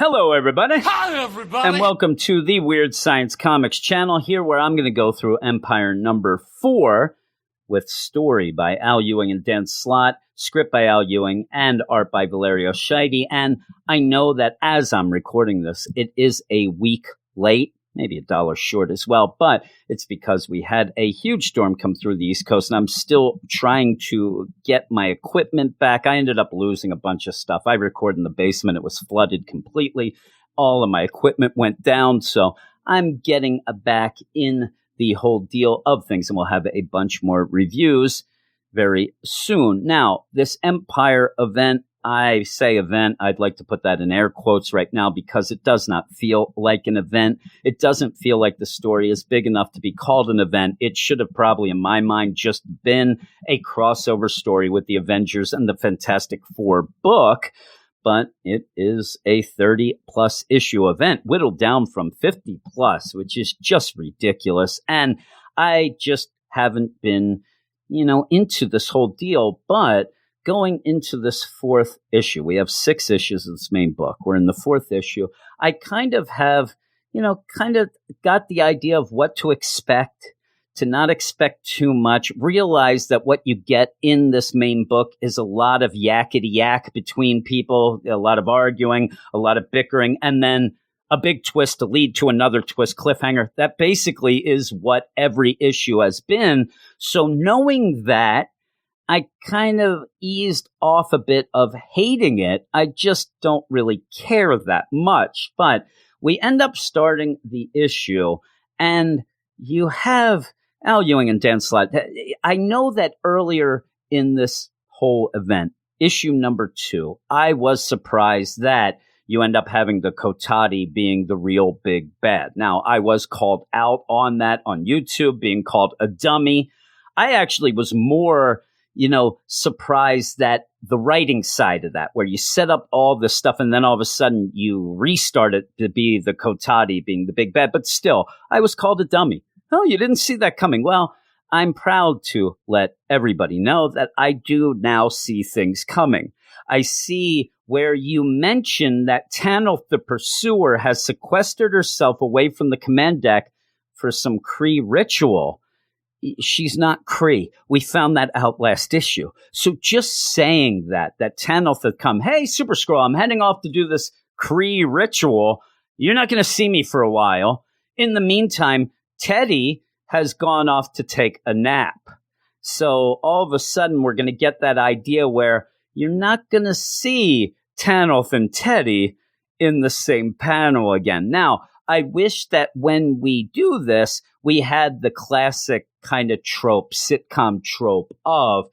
Hello, everybody. Hi, everybody. And welcome to the Weird Science Comics channel, here where I'm going to go through Empyre number 4 with story by Al Ewing and Dan Slott, script by Al Ewing, and art by Valerio Scheide. And I know that as I'm recording this, it is a week late, maybe $1 short as well, but it's because we had a huge storm come through the East Coast, and I'm still trying to get my equipment back. I ended up losing a bunch of stuff. I recorded in the basement. It was flooded completely. All of my equipment went down, so I'm getting back in the whole deal of things, and we'll have a bunch more reviews very soon. Now, this Empyre event, I say event, I'd like to put that in air quotes right now because it does not feel like an event. It doesn't feel like the story is big enough to be called an event. It should have probably, in my mind, just been a crossover story with the Avengers and the Fantastic Four book, but it is a 30-plus issue event, whittled down from 50-plus, which is just ridiculous. And I just haven't been, into this whole deal, but going into this 4th issue, we have 6 issues of this main book. We're in the 4th issue. I kind of have, got the idea of what to expect, to not expect too much, realize that what you get in this main book is a lot of yakety yak between people, a lot of arguing, a lot of bickering, and then a big twist to lead to another twist cliffhanger. That basically is what every issue has been. So knowing that, I kind of eased off a bit of hating it. I just don't really care that much. But we end up starting the issue, and you have Al Ewing and Dan Slott. I know that earlier in this whole event, issue number 2, I was surprised that you end up having the Kotati being the real big bad. Now, I was called out on that on YouTube, being called a dummy. I actually was more surprised that the writing side of that, where you set up all this stuff and then all of a sudden you restart it to be the Kotati being the big bad. But still, I was called a dummy. Oh, you didn't see that coming. Well, I'm proud to let everybody know that I do now see things coming. I see where you mention that Tanith the Pursuer has sequestered herself away from the command deck for some Kree ritual. She's not Kree. We found that out last issue. So just saying that Tanith had come, hey, Super Skrull, I'm heading off to do this Kree ritual. You're not going to see me for a while. In the meantime, Teddy has gone off to take a nap. So all of a sudden, we're going to get that idea where you're not going to see Tanith and Teddy in the same panel again. Now, I wish that when we do this, we had the classic kind of trope, sitcom trope of,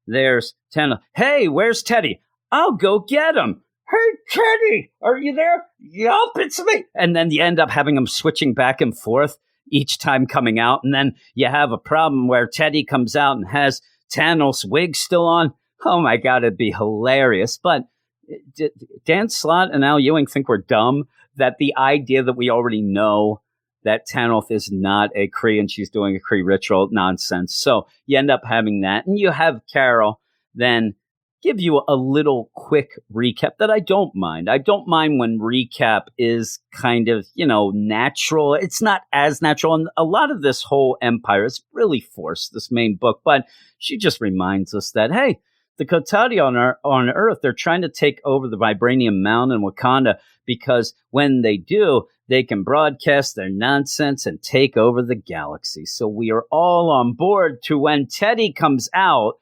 there's Tanith. Hey, where's Teddy? I'll go get him. Hey, Teddy, are you there? Yup, it's me. And then you end up having them switching back and forth each time coming out. And then you have a problem where Teddy comes out and has Tanith's wig still on. Oh, my God, it'd be hilarious. But Dan Slott and Al Ewing think we're dumb, that the idea that we already know that Tanith is not a Kree and she's doing a Kree ritual, nonsense. So you end up having that. And you have Carol then give you a little quick recap that I don't mind. I don't mind when recap is kind of, natural. It's not as natural. And a lot of this whole Empyre is really forced, this main book. But she just reminds us that, hey, the Kotati on Earth, they're trying to take over the Vibranium Mountain in Wakanda because when they do, they can broadcast their nonsense and take over the galaxy. So we are all on board to when Teddy comes out,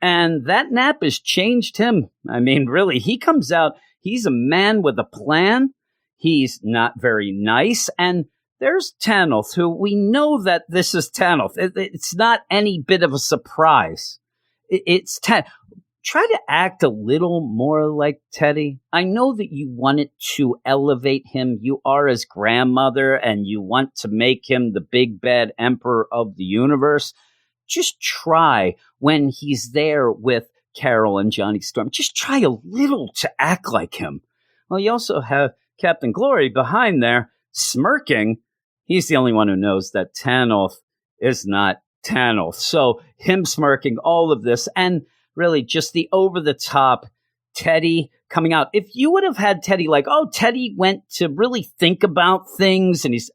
and that nap has changed him. I mean, really, he comes out, he's a man with a plan. He's not very nice. And there's Tanith, who we know that this is Tanith. It's not any bit of a surprise. It's Tanith. Try to act a little more like Teddy. I know that you wanted to elevate him. You are his grandmother, and you want to make him the big bad emperor of the universe. Just try when he's there with Carol and Johnny Storm. Just try a little to act like him. Well, you also have Captain Glory behind there smirking. He's the only one who knows that Tanith is not Tanith. So him smirking, all of this, and really just the over-the-top Teddy coming out. If you would have had Teddy like, oh, Teddy went to really think about things and he's,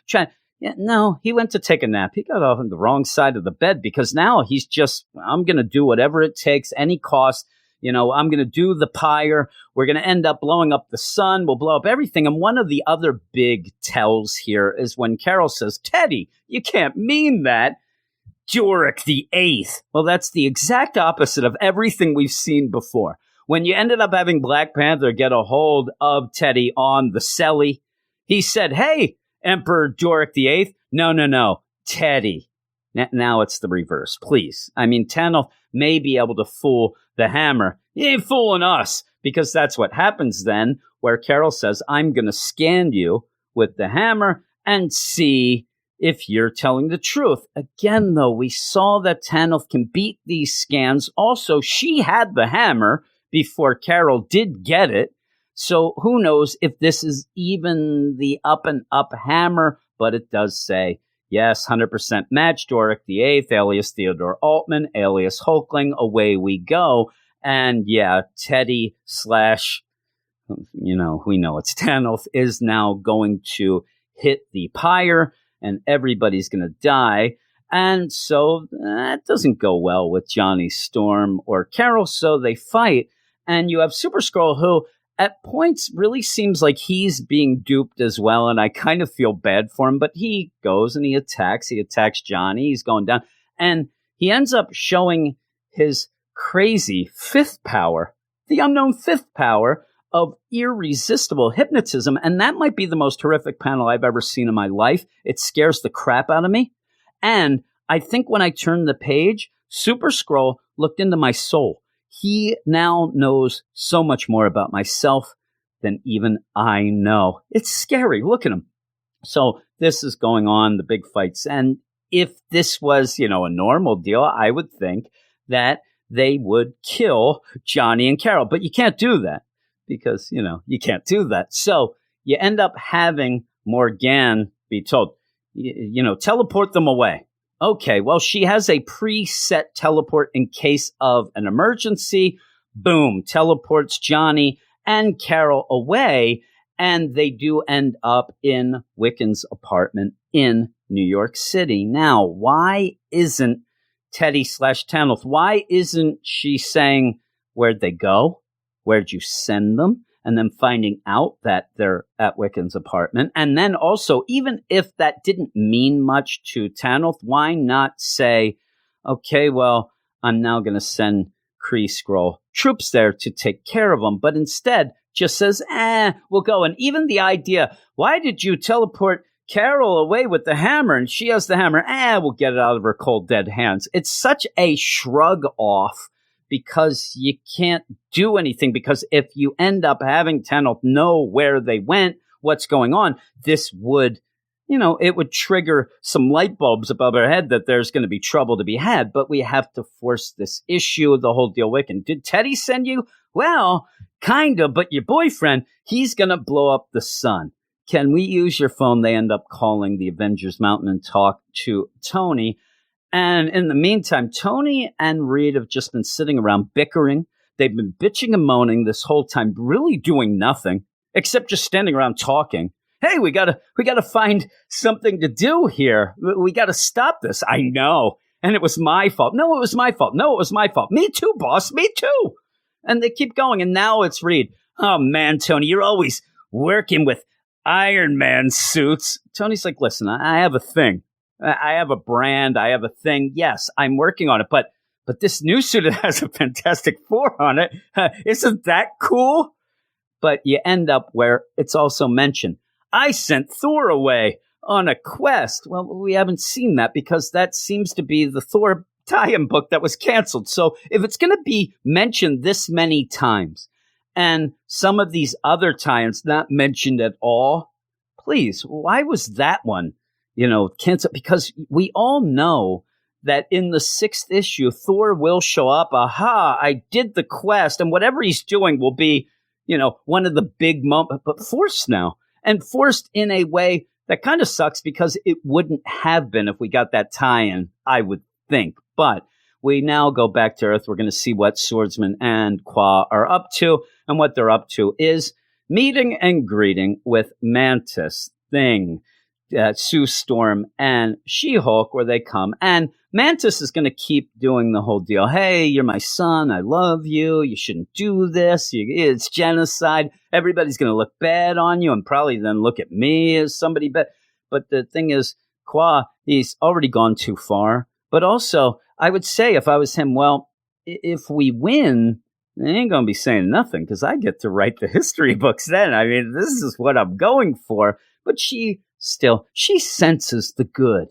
trying. Yeah, no, he went to take a nap. He got off on the wrong side of the bed because now he's just, I'm going to do whatever it takes, any cost. I'm going to do the pyre. We're going to end up blowing up the sun. We'll blow up everything. And one of the other big tells here is when Carol says, Teddy, you can't mean that. Doric the Eighth. Well, that's the exact opposite of everything we've seen before. When you ended up having Black Panther get a hold of Teddy on the celly, he said, hey, Emperor Doric the Eighth. No, Teddy. Now it's the reverse, please. I mean, Tanith may be able to fool the Hammer. He ain't fooling us, because that's what happens then, where Carol says, I'm going to scan you with the Hammer and see if you're telling the truth. Again, though, we saw that Tanith can beat these scans. Also, she had the Hammer before Carol did get it. So who knows if this is even the up and up Hammer, but it does say, yes, 100% match, Doric the Eighth, alias Theodore Altman, alias Hulkling, away we go. And yeah, Teddy slash, we know it's Tanith, is now going to hit the pyre, and everybody's going to die. And so that doesn't go well with Johnny Storm or Carol, so they fight. And you have Super Skrull, who at points really seems like he's being duped as well, and I kind of feel bad for him, but he goes and he attacks Johnny, he's going down, and he ends up showing his crazy fifth power, the unknown fifth power of irresistible hypnotism, and that might be the most horrific panel I've ever seen in my life. It scares the crap out of me, and I think when I turned the page, Super Skrull looked into my soul. He now knows so much more about myself than even I know. It's scary. Look at him. So this is going on, the big fights. And if this was, a normal deal, I would think that they would kill Johnny and Carol. But you can't do that because, you can't do that. So you end up having Morgan be told, teleport them away. Okay, well, she has a preset teleport in case of an emergency. Boom, teleports Johnny and Carol away, and they do end up in Wiccan's apartment in New York City. Now, why isn't Teddy slash Tanith, why isn't she saying, where'd they go? Where'd you send them? And then finding out that they're at Wiccan's apartment. And then also, even if that didn't mean much to Tanith, why not say, okay, well, I'm now going to send Kree Skrull troops there to take care of them. But instead, just says, we'll go. And even the idea, why did you teleport Carol away with the hammer? And she has the hammer. We'll get it out of her cold, dead hands. It's such a shrug off, because you can't do anything, because if you end up having Tanith know where they went, what's going on, this would, it would trigger some light bulbs above our head that there's going to be trouble to be had, but we have to force this issue, the whole deal. Wiccan, did Teddy send you? Well, kind of, but your boyfriend, he's going to blow up the sun. Can we use your phone? They end up calling the Avengers Mountain and talk to Tony. And in the meantime, Tony and Reed have just been sitting around bickering. They've been bitching and moaning this whole time, really doing nothing except just standing around talking. Hey, we gotta find something to do here. We gotta stop this. I know. And it was my fault. No, it was my fault. No, it was my fault. Me too, boss. Me too. And they keep going. And now it's Reed. Oh, man, Tony, you're always working with Iron Man suits. Tony's like, listen, I have a thing. I have a brand. I have a thing. Yes, I'm working on it. But this new suit has a Fantastic Four on it. Isn't that cool? But you end up where it's also mentioned, I sent Thor away on a quest. Well, we haven't seen that because that seems to be the Thor tie-in book that was canceled. So if it's going to be mentioned this many times and some of these other tie-ins not mentioned at all, please, why was that one canceled? Because we all know that in the 6th issue, Thor will show up. Aha, I did the quest, and whatever he's doing will be, one of the big moments, but forced now. And forced in a way that kind of sucks because it wouldn't have been if we got that tie-in, I would think. But we now go back to Earth. We're going to see what Swordsman and Qua are up to. And what they're up to is meeting and greeting with Mantis, Thing, Sue Storm, and She-Hulk, where they come. And Mantis is going to keep doing the whole deal. Hey, you're my son. I love you. You shouldn't do this. It's genocide. Everybody's going to look bad on you and probably then look at me as somebody bad. But the thing is, Qua, he's already gone too far. But also, I would say if I was him, well, if we win, they ain't going to be saying nothing because I get to write the history books then. I mean, this is what I'm going for. But she senses the good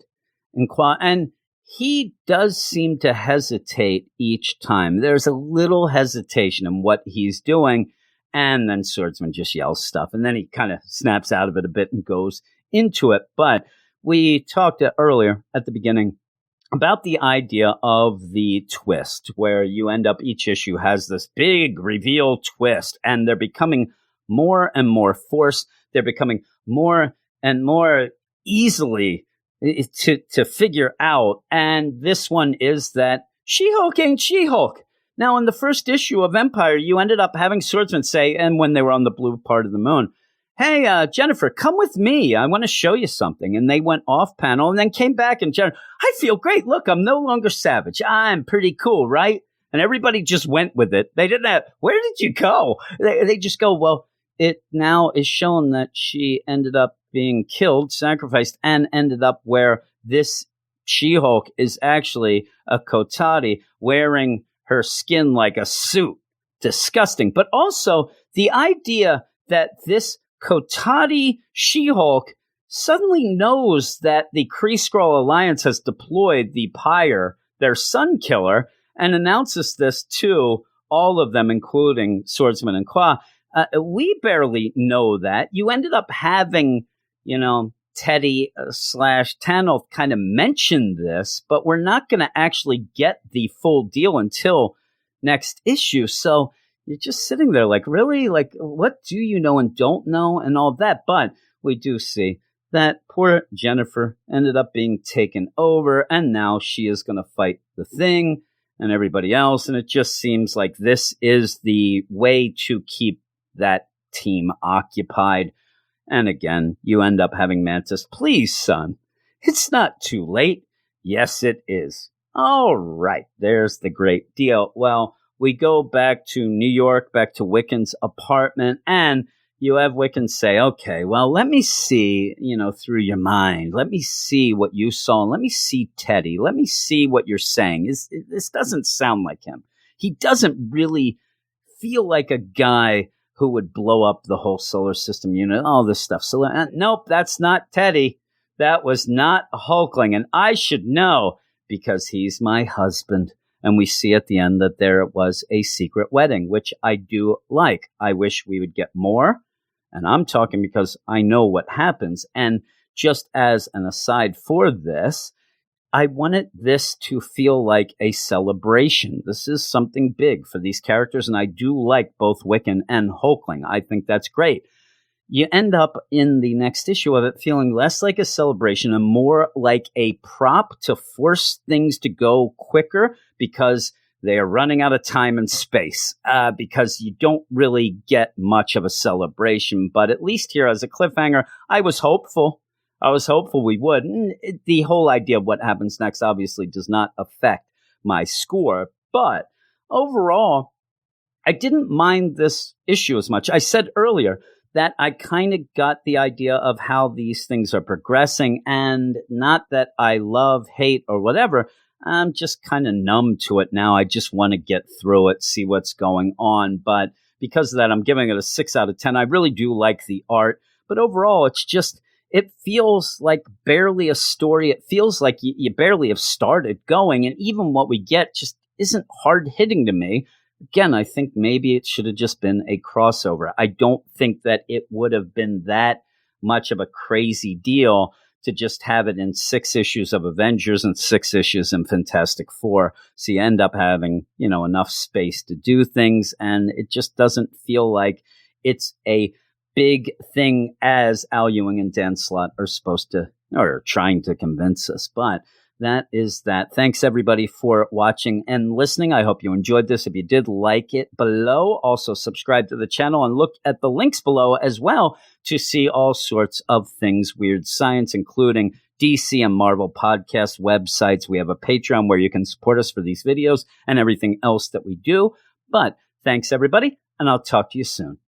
in Qua. And he does seem to hesitate each time. There's a little hesitation in what he's doing. And then Swordsman just yells stuff. And then he kind of snaps out of it a bit and goes into it. But we talked earlier at the beginning about the idea of the twist, where you end up, each issue has this big reveal twist, and they're becoming more and more forced. They're becoming more and more easily to figure out. And this one is that She-Hulk ain't She-Hulk. Now, in the first issue of Empyre, you ended up having Swordsman say, and when they were on the blue part of the moon, hey, Jennifer, come with me. I want to show you something. And they went off panel and then came back and Jennifer, I feel great. Look, I'm no longer savage. I'm pretty cool, right? And everybody just went with it. They didn't have, where did you go? They just go, well, it now is shown that she ended up being killed, sacrificed, and ended up where this She-Hulk is actually a Kotati wearing her skin like a suit. Disgusting. But also the idea that this Kotati She-Hulk suddenly knows that the Kree-Skrull Alliance has deployed the Empyre, their sun killer, and announces this to all of them, including Swordsman and Qua. We barely know that. You ended up having, Teddy / Tanoth kind of mention this, but we're not going to actually get the full deal until next issue. So you're just sitting there like, really? Like, what do you know and don't know and all that? But we do see that poor Jennifer ended up being taken over, and now she is going to fight the Thing and everybody else. And it just seems like this is the way to keep that team occupied. And again, you end up having Mantis, please, son, it's not too late. Yes, it is. All right, there's the great deal. Well, we go back to New York, back to Wiccan's apartment, and you have Wiccan say, okay, well, let me see, through your mind. Let me see what you saw. Let me see Teddy. Let me see what you're saying. This doesn't sound like him. He doesn't really feel like a guy who would blow up the whole solar system unit, all this stuff. So, nope, that's not Teddy. That was not a Hulkling, and I should know because he's my husband. And we see at the end that there was a secret wedding, which I do like. I wish we would get more. And I'm talking because I know what happens. And just as an aside for this, I wanted this to feel like a celebration. This is something big for these characters, and I do like both Wiccan and Hulkling. I think that's great. You end up in the next issue of it feeling less like a celebration and more like a prop to force things to go quicker because they are running out of time and space, because you don't really get much of a celebration. But at least here as a cliffhanger, I was hopeful we would. And the whole idea of what happens next obviously does not affect my score. But overall, I didn't mind this issue as much. I said earlier that I kind of got the idea of how these things are progressing, and not that I love, hate, or whatever. I'm just kind of numb to it now. I just want to get through it, see what's going on. But because of that, I'm giving it a 6 out of 10. I really do like the art. But overall, it feels like barely a story. It feels like you barely have started going. And even what we get just isn't hard-hitting to me. Again, I think maybe it should have just been a crossover. I don't think that it would have been that much of a crazy deal to just have it in 6 issues of Avengers and 6 issues in Fantastic Four. So you end up having, enough space to do things, and it just doesn't feel like it's a big thing as Al Ewing and Dan Slott are supposed to, or trying to convince us. But that is that. Thanks, everybody, for watching and listening. I hope you enjoyed this. If you did, like it below. Also, subscribe to the channel and look at the links below as well to see all sorts of things Weird Science, including DC and Marvel podcast websites. We have a Patreon where you can support us for these videos and everything else that we do. But thanks, everybody, and I'll talk to you soon.